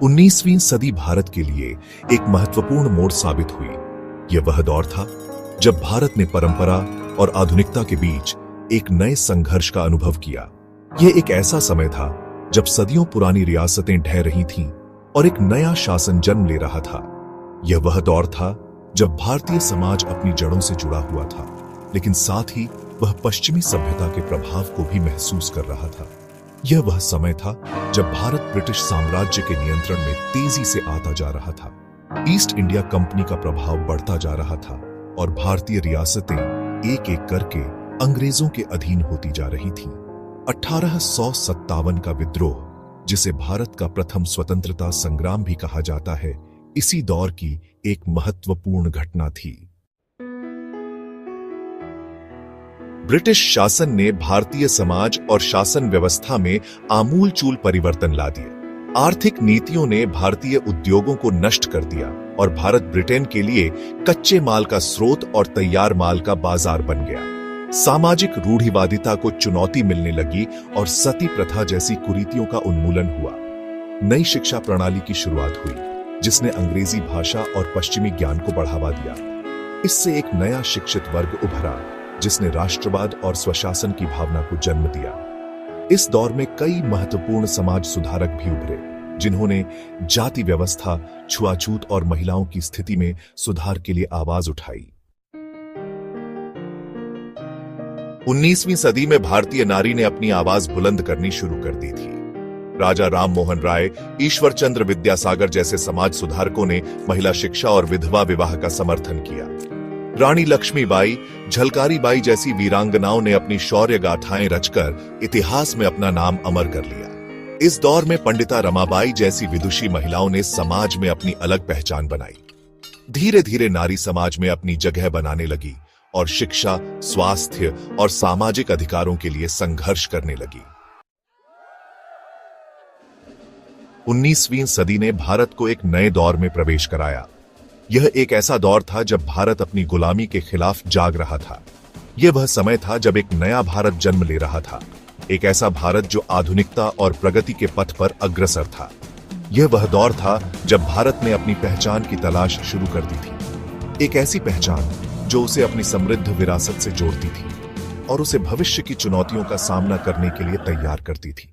19वीं सदी भारत के लिए एक महत्वपूर्ण मोड़ साबित हुई। यह वह दौर था जब भारत ने परंपरा और आधुनिकता के बीच एक नए संघर्ष का अनुभव किया। यह एक ऐसा समय था जब सदियों पुरानी रियासतें ढह रही थीं और एक नया शासन जन्म ले रहा था। यह वह दौर था जब भारतीय समाज अपनी जड़ों से जुड़ा हुआ था, लेकिन साथ ही वह पश्चिमी सभ्यता के प्रभाव को भी महसूस कर रहा था। यह वह समय था जब भारत ब्रिटिश साम्राज्य के नियंत्रण में तेजी से आता जा रहा था। ईस्ट इंडिया कंपनी का प्रभाव बढ़ता जा रहा था और भारतीय रियासतें एक एक करके अंग्रेजों के अधीन होती जा रही थीं। 1857 का विद्रोह, जिसे भारत का प्रथम स्वतंत्रता संग्राम भी कहा जाता है, इसी दौर की एक महत्वपूर्ण घटना थी। ब्रिटिश शासन ने भारतीय समाज और शासन व्यवस्था में आमूलचूल परिवर्तन ला दिए। आर्थिक नीतियों ने भारतीय उद्योगों को नष्ट कर दिया और भारत ब्रिटेन के लिए कच्चे माल का स्रोत और तैयार माल का बाजार बन गया। सामाजिक रूढ़िवादिता को चुनौती मिलने लगी और सती प्रथा जैसी कुरीतियों का उन्मूलन हुआ। नई शिक्षा प्रणाली की शुरुआत हुई, जिसने अंग्रेजी भाषा और पश्चिमी ज्ञान को बढ़ावा दिया। इससे एक नया शिक्षित वर्ग उभरा, जिसने राष्ट्रवाद और स्वशासन की भावना को जन्म दिया। इस दौर में कई महत्वपूर्ण समाज सुधारक भी उभरे, जिन्होंने जाति व्यवस्था, छुआछूत और महिलाओं की स्थिति में सुधार के लिए आवाज उठाई। 19वीं सदी में भारतीय नारी ने अपनी आवाज बुलंद करनी शुरू कर दी थी। राजा राम मोहन राय, ईश्वर चंद्र विद्यासागर जैसे समाज सुधारकों ने महिला शिक्षा और विधवा विवाह का समर्थन किया। रानी लक्ष्मीबाई, झलकारी बाई जैसी वीरांगनाओं ने अपनी शौर्य गाथाएं रचकर इतिहास में अपना नाम अमर कर लिया। इस दौर में पंडिता रमाबाई जैसी विदुषी महिलाओं ने समाज में अपनी अलग पहचान बनाई। धीरे धीरे नारी समाज में अपनी जगह बनाने लगी और शिक्षा, स्वास्थ्य और सामाजिक अधिकारों के लिए संघर्ष करने लगी। 19वीं सदी ने भारत को एक नए दौर में प्रवेश कराया। यह एक ऐसा दौर था जब भारत अपनी गुलामी के खिलाफ जाग रहा था। यह वह समय था जब एक नया भारत जन्म ले रहा था, एक ऐसा भारत जो आधुनिकता और प्रगति के पथ पर अग्रसर था। यह वह दौर था जब भारत ने अपनी पहचान की तलाश शुरू कर दी थी, एक ऐसी पहचान जो उसे अपनी समृद्ध विरासत से जोड़ती थी और उसे भविष्य की चुनौतियों का सामना करने के लिए तैयार करती थी।